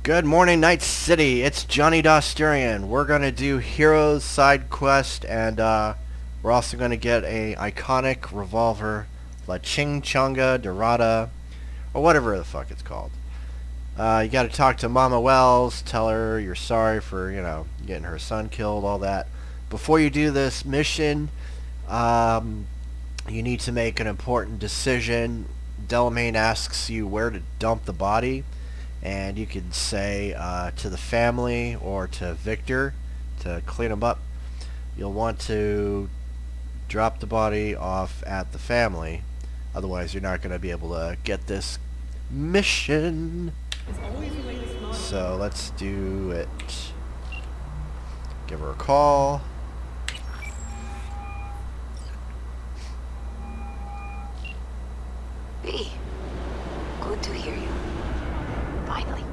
Good morning, Night City. It's Johnny Dosturian. We're gonna do Heroes side quest, and we're also gonna get a iconic revolver, La Chingona Dorada, or whatever the fuck it's called. You gotta talk to Mama Wells, tell her you're sorry for, getting her son killed, all that. Before you do this mission, you need to make an important decision. Delamain asks you where to dump the body, and you can say to the family or to Victor to clean him up. You'll want to drop the body off at the family, otherwise you're not going to be able to get this mission. So let's do it. Give her a call. B, good to hear you. Finally.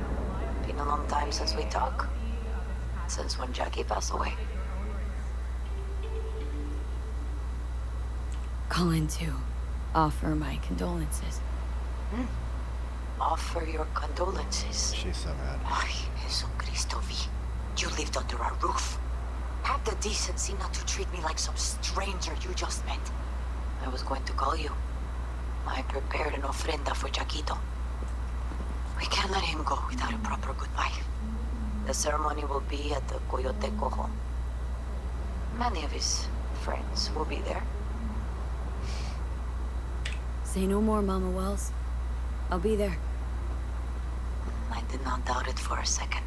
Been a long time since we talked. Since when Jackie passed away. Calling to offer my condolences. Offer your condolences. She's so mad. Ay, Jesucristo, V. You lived under our roof. Have the decency not to treat me like some stranger you just met. I was going to call you. I prepared an ofrenda for Jaquito. We can't let him go without a proper goodbye. The ceremony will be at the Coyoteco home. Many of his friends will be there. Say no more, Mama Wells. I'll be there. I did not doubt it for a second.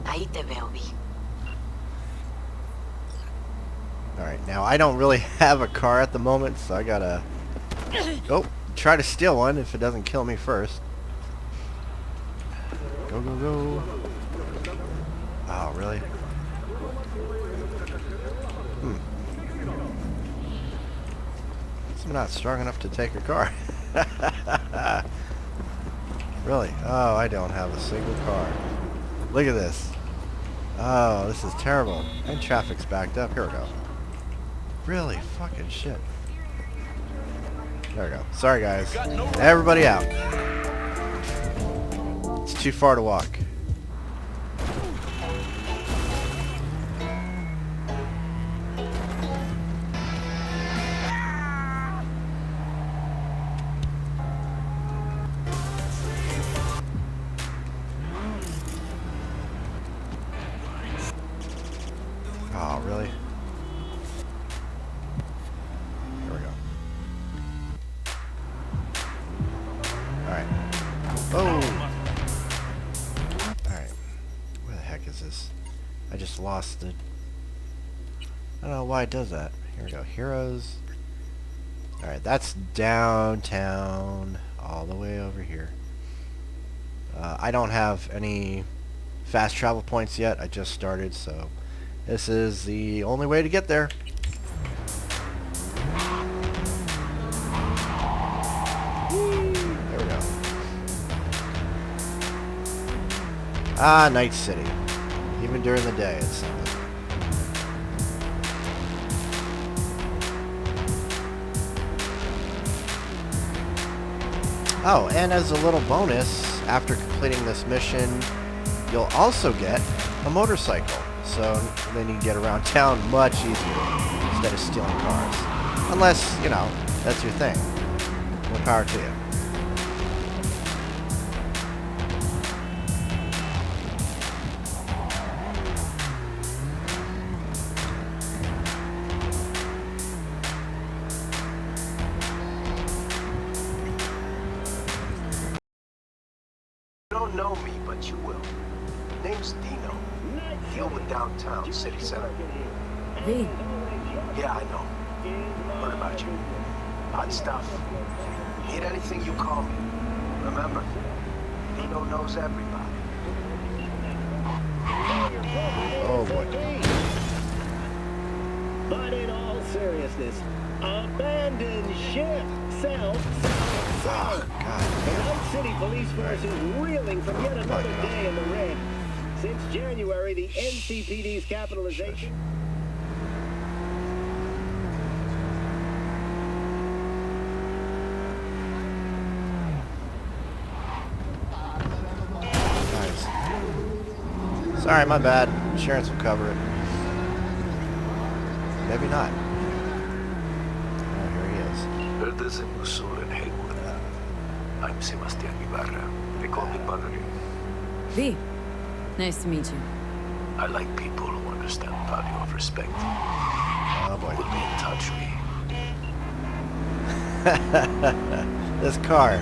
Ahí te veo, V. Alright, now I don't really have a car at the moment, so I gotta try to steal one if it doesn't kill me first. Go, go, go. Oh, really? I'm not strong enough to take a car. Really? Oh, I don't have a single car. Look at this. Oh, this is terrible. And traffic's backed up. Here we go. Really? Fucking shit. There we go. Sorry, guys. Everybody out. It's too far to walk. Oh, really? Here we go. Alright. Oh! Alright. Where the heck is this? I just lost it. I don't know why it does that. Here we go. Heroes. Alright, that's downtown. All the way over here. I don't have any fast travel points yet. I just started, so this is the only way to get there. There we go. Ah, Night City. Even during the day, it's something. Oh, and as a little bonus, after completing this mission, you'll also get a motorcycle. So then you can get around town much easier instead of stealing cars. Unless, that's your thing. More power to you. You don't know me, but you will. Name's Dino. Deal with downtown, city center. V. Yeah, I know. What about you? Hot stuff. Need anything, you call me. Remember, Dino knows everybody. Oh boy. But in all seriousness, abandon ship. Sell. Oh, God. The Night City police force is reeling from yet another day in the red. Since January, the NCPD's capitalization... Sorry, my bad. Insurance will cover it. Maybe not. Oh, here he is. I'm Sebastian Ibarra. They call me Padre. V. Nice to meet you. I like people who understand the value of respect. Oh boy. We'll be in touch, V. This car.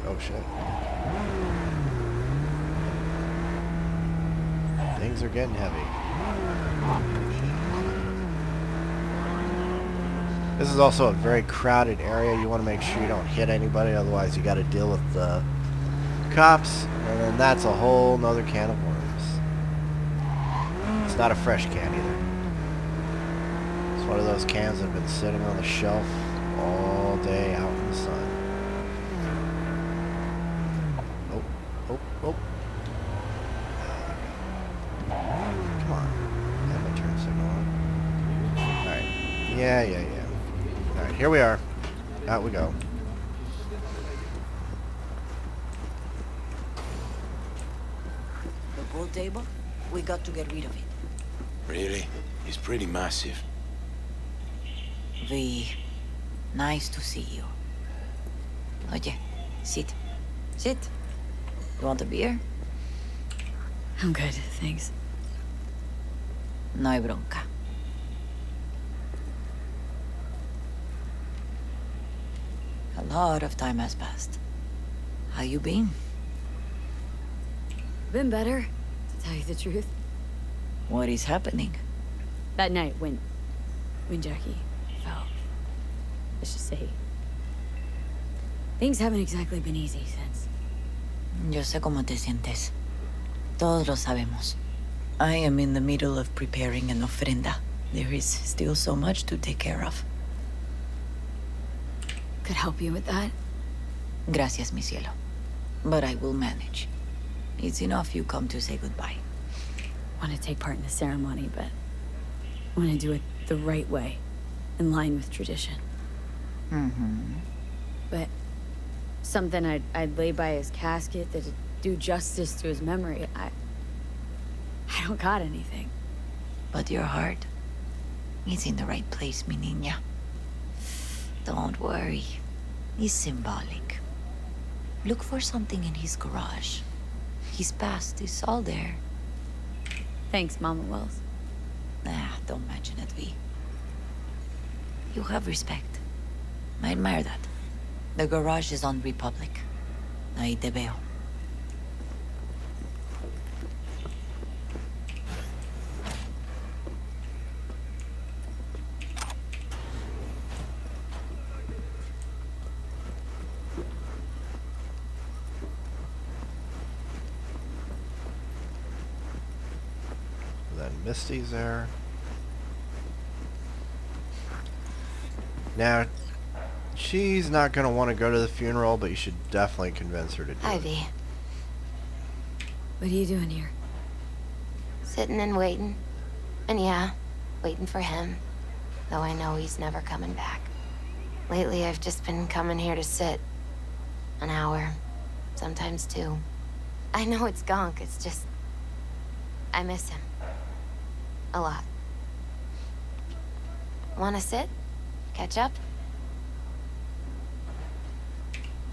Oh shit. Things are getting heavy. This is also a very crowded area. You want to make sure you don't hit anybody, otherwise you got to deal with the cops, and then that's a whole nother can of worms. It's not a fresh can either. It's one of those cans that have been sitting on the shelf all day out in the sun. Oh, oh, oh. Come on. Have my turn signal on. Alright. Yeah. Alright, here we are. Out we go. The pool table? We got to get rid of it. Really? He's pretty massive. V, nice to see you. Oye, sit. Sit. You want a beer? I'm good, thanks. No hay bronca. A lot of time has passed. How you been? Been better, to tell you the truth. What is happening? That night when Jackie fell. Let's just say things haven't exactly been easy since. Yo sé cómo te sientes. Todos lo sabemos. I am in the middle of preparing an ofrenda. There is still so much to take care of. Could help you with that. Gracias, mi cielo. But I will manage. It's enough you come to say goodbye. Want to take part in the ceremony, but want to do it the right way, in line with tradition. Mm-hmm. But something I'd lay by his casket that'd do justice to his memory. I don't got anything. But your heart is in the right place, mi niña. Don't worry. It's symbolic. Look for something in his garage. His past is all there. Thanks, Mama Wells. Don't mention it, V. You have respect. I admire that. The garage is on Republic. Ahí te veo. Then Misty's there. Now, she's not going to want to go to the funeral, but you should definitely convince her to do it. Ivy, What are you doing here? sitting and waiting. And yeah, waiting for him. Though I know he's never coming back. Lately, I've just been coming here to sit. An hour. Sometimes two. I know it's gonk, it's just... I miss him. A lot. Wanna sit? Catch up?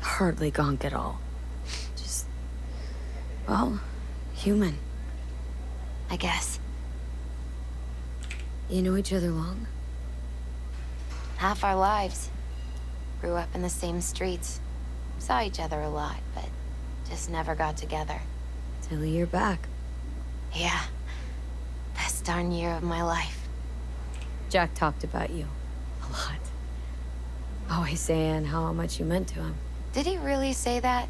Hardly gonk at all. Just, well, human. I guess. You know each other long? Half our lives. Grew up in the same streets. Saw each other a lot, but just never got together. Till a year back. Yeah. Best darn year of my life. Jack talked about you. A lot. Always saying how much you meant to him. Did he really say that?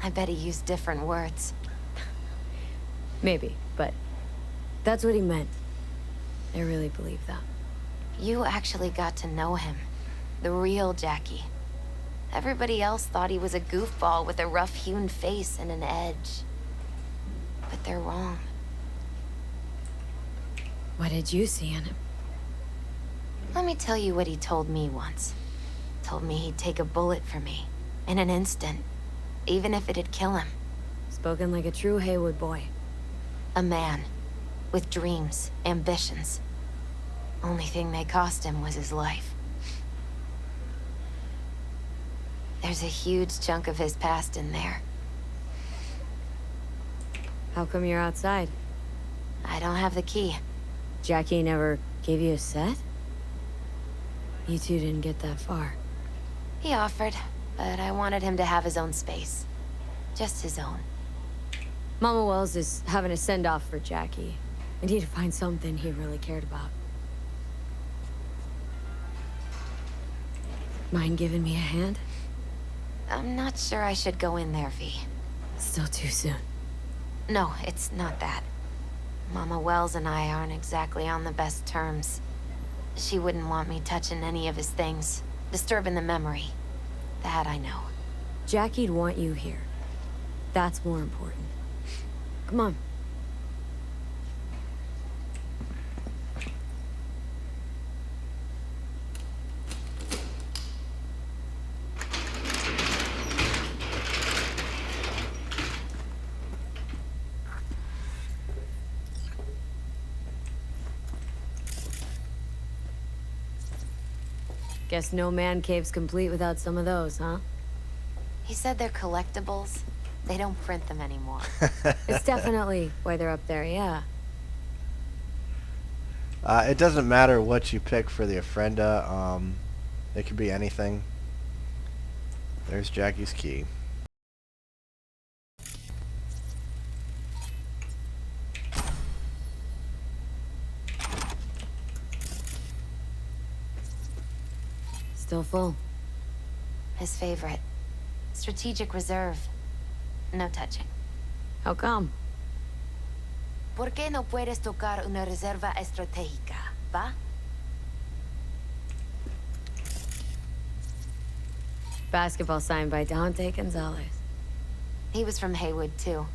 I bet he used different words. Maybe, but that's what he meant. I really believe that. You actually got to know him. The real Jackie. Everybody else thought he was a goofball with a rough-hewn face and an edge. But they're wrong. What did you see in him? Let me tell you what he told me once. Told me he'd take a bullet for me, in an instant, even if it'd kill him. Spoken like a true Haywood boy. A man, with dreams, ambitions. Only thing they cost him was his life. There's a huge chunk of his past in there. How come you're outside? I don't have the key. Jackie never gave you a set? You two didn't get that far. He offered, but I wanted him to have his own space. Just his own. Mama Wells is having a send-off for Jackie. I need to find something he really cared about. Mind giving me a hand? I'm not sure I should go in there, V. Still too soon. No, it's not that. Mama Wells and I aren't exactly on the best terms. She wouldn't want me touching any of his things, disturbing the memory. That I know. Jackie'd want you here. That's more important. Come on. Guess no man cave's complete without some of those, huh? He said they're collectibles. They don't print them anymore. It's definitely why they're up there, yeah. It doesn't matter what you pick for the ofrenda. It could be anything. There's Jackie's key. Still full. His favorite. Strategic reserve. No touching. How come? ¿Por qué no puedes tocar una reserva estratégica, va? Basketball signed by Dante Gonzalez. He was from Haywood, too.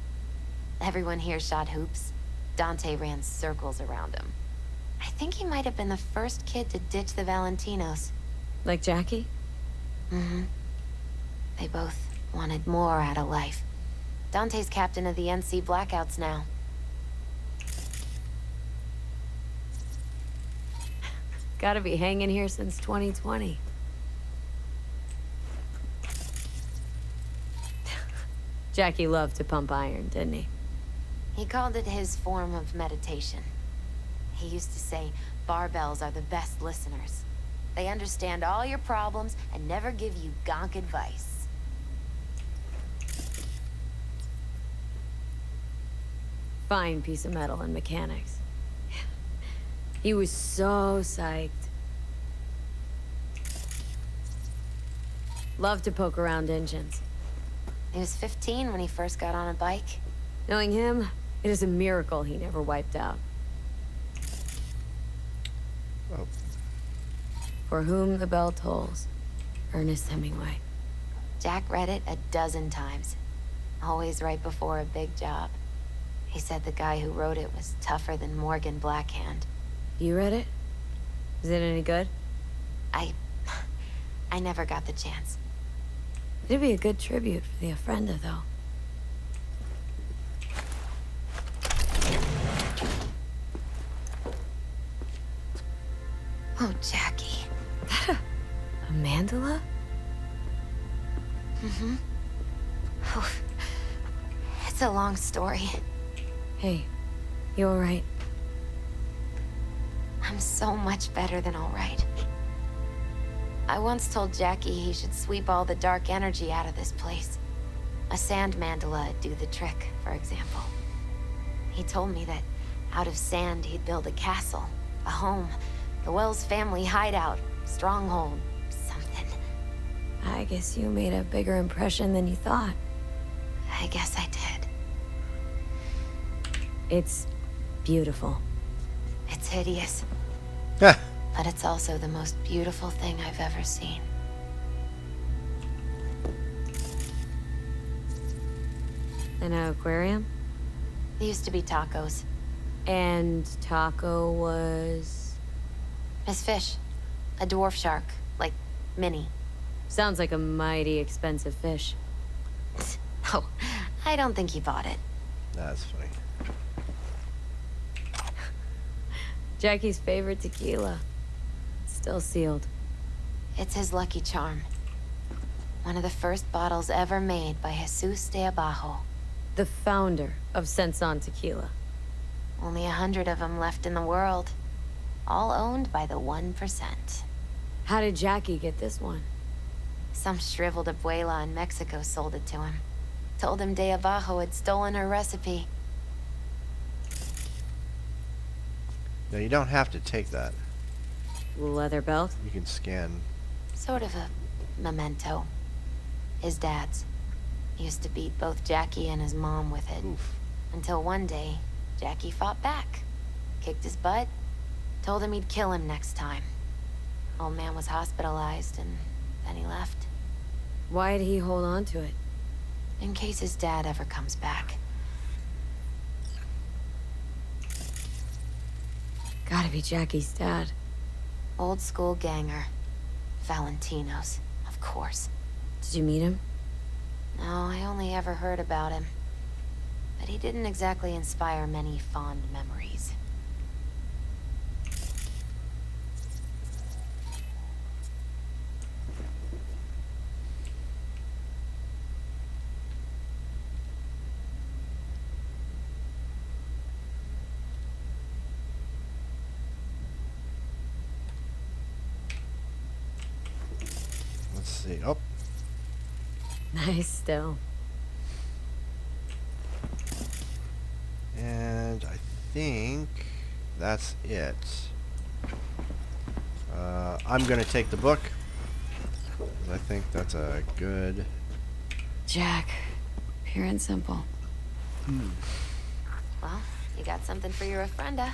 Everyone here shot hoops. Dante ran circles around him. I think he might have been the first kid to ditch the Valentinos. Like Jackie? Mm-hmm. They both wanted more out of life. Dante's captain of the NC Blackouts now. Gotta be hanging here since 2020. Jackie loved to pump iron, didn't he? He called it his form of meditation. He used to say, barbells are the best listeners. They understand all your problems and never give you gonk advice. Fine piece of metal and mechanics. He was so psyched. Loved to poke around engines. He was 15 when he first got on a bike. Knowing him, it is a miracle he never wiped out. Oh. For whom the bell tolls. Ernest Hemingway. Jack read it a dozen times. Always right before a big job. He said the guy who wrote it was tougher than Morgan Blackhand. You read it? Is it any good? I never got the chance. It'd be a good tribute for the ofrenda, though. Oh, Jackie. A mandala? Mm-hmm. Oh, it's a long story. Hey, you alright? I'm so much better than all right. I once told Jackie he should sweep all the dark energy out of this place. A sand mandala'd do the trick, for example. He told me that out of sand he'd build a castle, a home, the Wells family hideout, stronghold, something. I guess you made a bigger impression than you thought. I guess I did. It's beautiful. It's hideous. Heh. But it's also the most beautiful thing I've ever seen. An aquarium? There used to be tacos. And Taco was... His fish. A dwarf shark. Like, mini. Sounds like a mighty expensive fish. Oh, I don't think he bought it. That's funny. Jackie's favorite tequila. Still sealed. It's his lucky charm. One of the first bottles ever made by Jesus de Abajo. The founder of Senson Tequila. Only 100 of them left in the world. All owned by the 1%. How did Jackie get this one? Some shriveled abuela in Mexico sold it to him. Told him de Abajo had stolen her recipe. No, you don't have to take that. Leather belt? You can scan. Sort of a memento. His dad's. He used to beat both Jackie and his mom with it. Oof. Until one day, Jackie fought back. Kicked his butt. Told him he'd kill him next time. Old man was hospitalized, and then he left. Why'd he hold on to it? In case his dad ever comes back. Gotta be Jackie's dad. Old school ganger. Valentino's, of course. Did you meet him? No, I only ever heard about him. But he didn't exactly inspire many fond memories. Let's see. Oh, Nice still. and I think that's it. I'm gonna take the book. 'Cause I think that's a good. Jack. Pure and simple. Well, you got something for your ofrenda.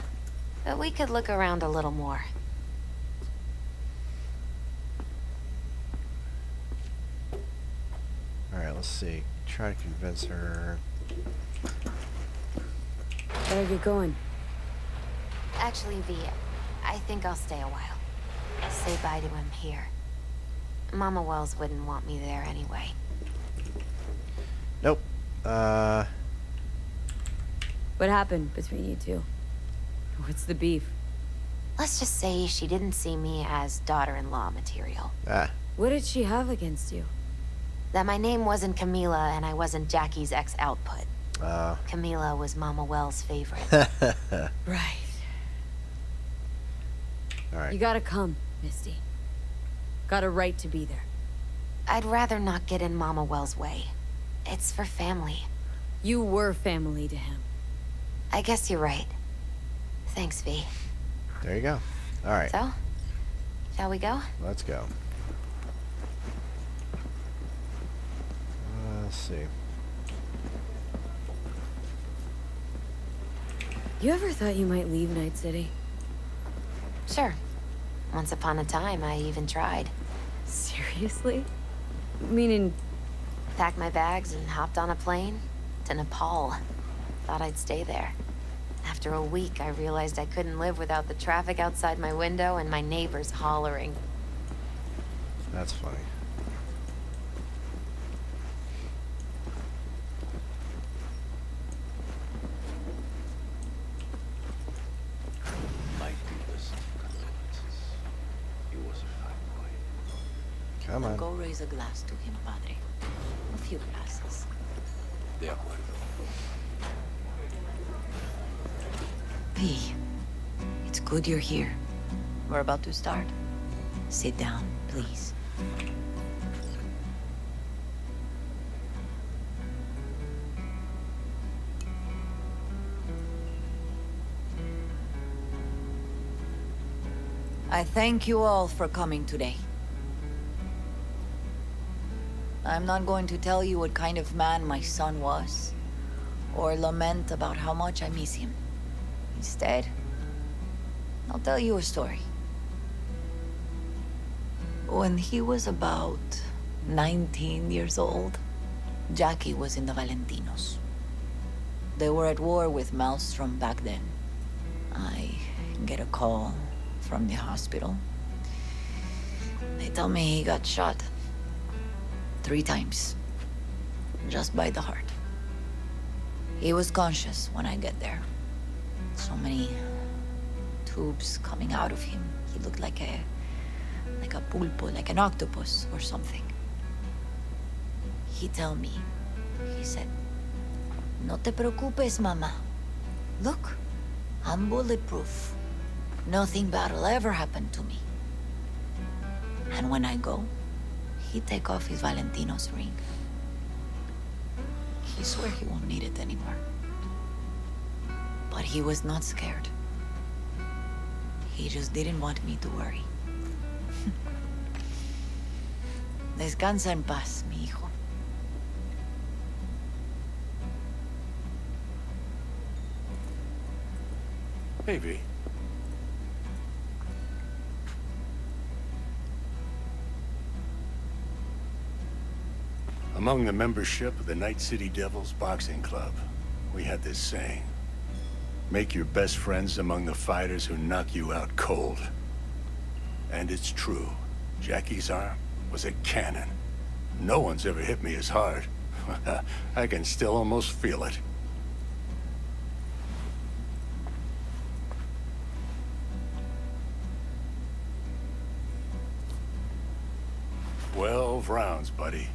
But we could look around a little more. Alright, let's see. Try to convince her. Better get going. Actually, V, I think I'll stay a while. Say bye to him here. Mama Wells wouldn't want me there anyway. Nope. What happened between you two? What's the beef? Let's just say she didn't see me as daughter-in-law material. What did she have against you? That my name wasn't Camila and I wasn't Jackie's ex-output. Camila was Mama Wells' favorite. Right. Alright. You gotta come, Misty. Got a right to be there. I'd rather not get in Mama Wells' way. It's for family. You were family to him. I guess you're right. Thanks, V. There you go. Alright. So, shall we go? Let's go. Let's see. You ever thought you might leave Night City? Sure. Once upon a time, I even tried. Seriously? Meaning, Packed my bags and hopped on a plane to Nepal. Thought I'd stay there. After a week, I realized I couldn't live without the traffic outside my window and my neighbors hollering. That's funny. My deepest condolences. He was a fine boy. Come on. Go raise a glass to him, Padre. A few glasses. De acuerdo. P, it's good you're here. We're about to start. Sit down, please. I thank you all for coming today. I'm not going to tell you what kind of man my son was, or lament about how much I miss him. Instead, I'll tell you a story. When he was about 19 years old, Jackie was in the Valentinos. They were at war with Maelstrom back then. I get a call from the hospital. They tell me he got shot 3 times, just by the heart. He was conscious when I get there. So many tubes coming out of him. He looked like a pulpo, like an octopus or something. He tell me, he said, "No te preocupes, mama. Look, I'm bulletproof. Nothing bad'll ever happen to me." And when I go, he take off his Valentino's ring. He swear he won't need it anymore. But he was not scared. He just didn't want me to worry. Descansa en paz, mi hijo. Hey, V. Among the membership of the Night City Devils Boxing Club, we had this saying. Make your best friends among the fighters who knock you out cold. And it's true. Jackie's arm was a cannon. No one's ever hit me as hard. I can still almost feel it. 12 rounds, buddy.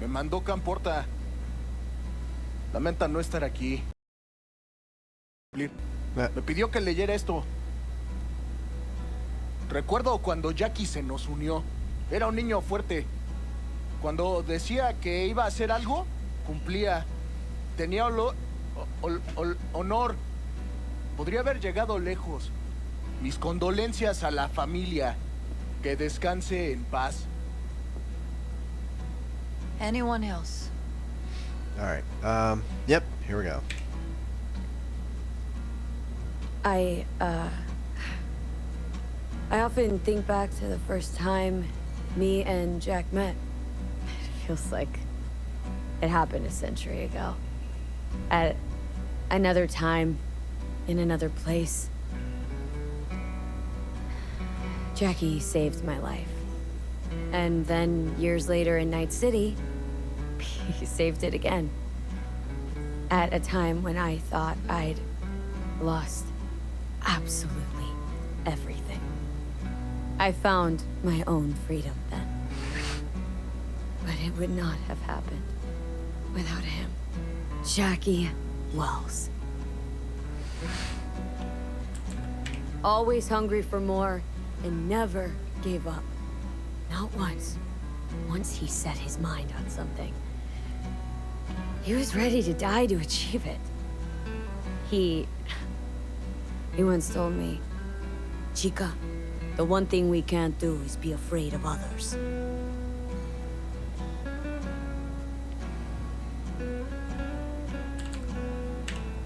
Me mandó Camporta. Lamenta no estar aquí. Me pidió que leyera esto. Recuerdo cuando Jackie se nos unió. Era un niño fuerte. Cuando decía que iba a hacer algo, cumplía. Tenía honor. Podría haber llegado lejos. Mis condolencias a la familia. Que descanse en paz. Anyone else? All right. Yep. Here we go. I often think back to the first time me and Jack met. It feels like it happened a century ago. At another time, in another place. Jackie saved my life. And then years later in Night City, he saved it again. At a time when I thought I'd lost absolutely everything. I found my own freedom then. But it would not have happened without him. Jackie Wells. Always hungry for more and never gave up. Not once. Once he set his mind on something. He was ready to die to achieve it. He once told me, "Chica, the one thing we can't do is be afraid of others."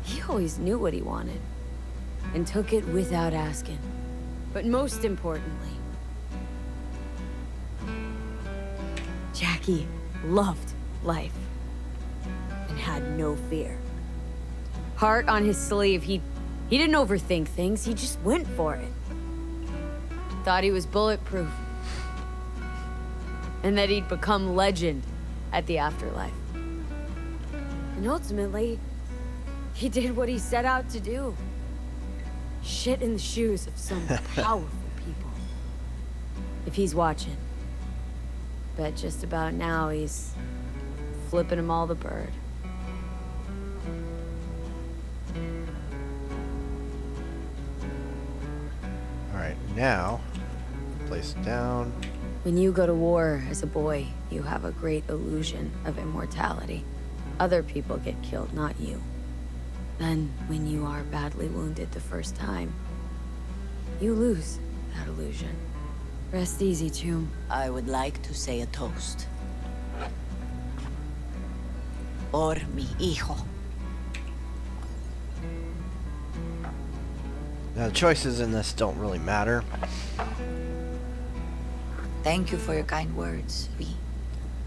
He always knew what he wanted, and took it without asking. But most importantly, Jackie loved life, and had no fear. Heart on his sleeve, he didn't overthink things, he just went for it. Thought he was bulletproof. And that he'd become legend at the afterlife. And ultimately, he did what he set out to do. Shit in the shoes of some powerful people. If he's watching, bet just about now he's flipping him all the bird. Alright, now, place it down. When you go to war as a boy, you have a great illusion of immortality. Other people get killed, not you. Then, when you are badly wounded the first time, you lose that illusion. Rest easy, Chum. I would like to say a toast. Por mi hijo. Now, the choices in this don't really matter. Thank you for your kind words, V.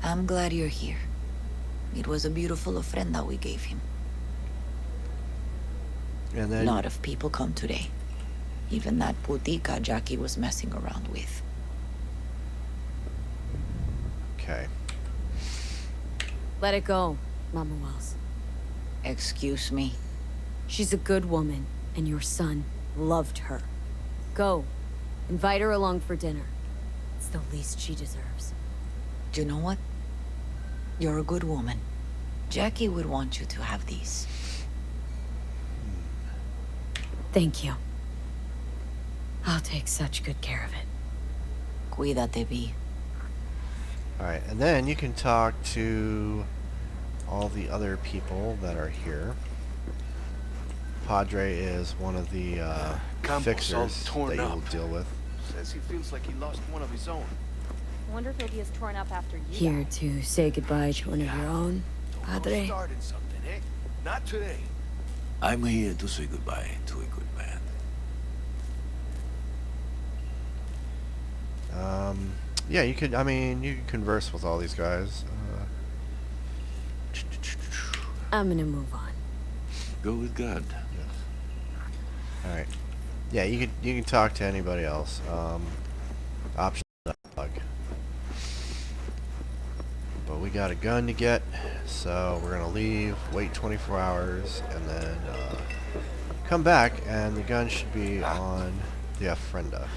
I'm glad you're here. It was a beautiful ofrenda we gave him. And A then... lot of people come today. Even that putica Jackie was messing around with. Okay. Let it go, Mama Wells. Excuse me. She's a good woman, and your son loved her. Go. Invite her along for dinner. It's the least she deserves. Do you know what? You're a good woman. Jackie would want you to have these. Thank you. I'll take such good care of it. Cuídate, V. Alright, and then you can talk to all the other people that are here. Padre is one of the Campos all fixers torn that you will up. deal with. Says he feels like he lost one of his own. I wonder if he'll be as torn up after you. Here to say goodbye to one of your own, Padre. Started something, eh? Not today. I'm here to say goodbye to a good man. Yeah, you could, I mean, you can converse with all these guys. I'm gonna move on. Go with God. Alright. Yeah, you can talk to anybody else. Option dog. But we got a gun to get, so we're gonna leave, wait 24 hours, and then come back, and the gun should be on the ofrenda.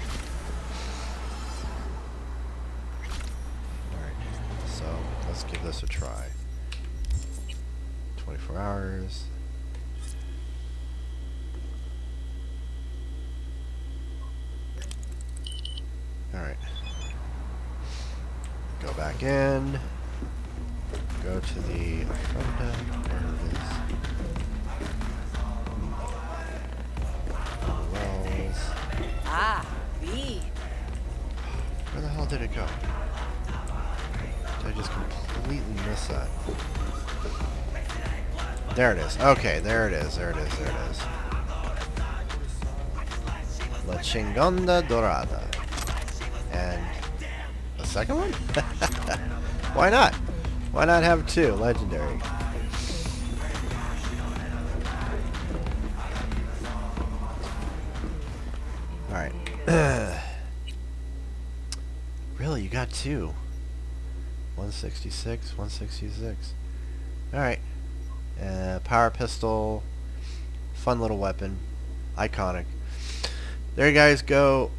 Alright, so let's give this a try. 24 hours. Alright. Go back in. Go to the ofrenda. Where it is. Wells. Ah, V. Where the hell did it go? Did I just completely miss that? There it is. Okay, there it is. There it is. There it is. La Chingona Dorada. And a second one? Why not? Why not have two? Legendary. Alright. Really, you got two. 166, 166. Alright. Power pistol. Fun little weapon. Iconic. There you guys go.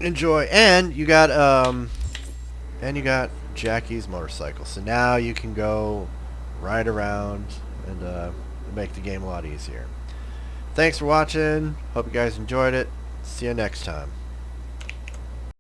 Enjoy. And you got Jackie's motorcycle. So now you can go ride around and make the game a lot easier. Thanks for watching. Hope you guys enjoyed it. See you next time.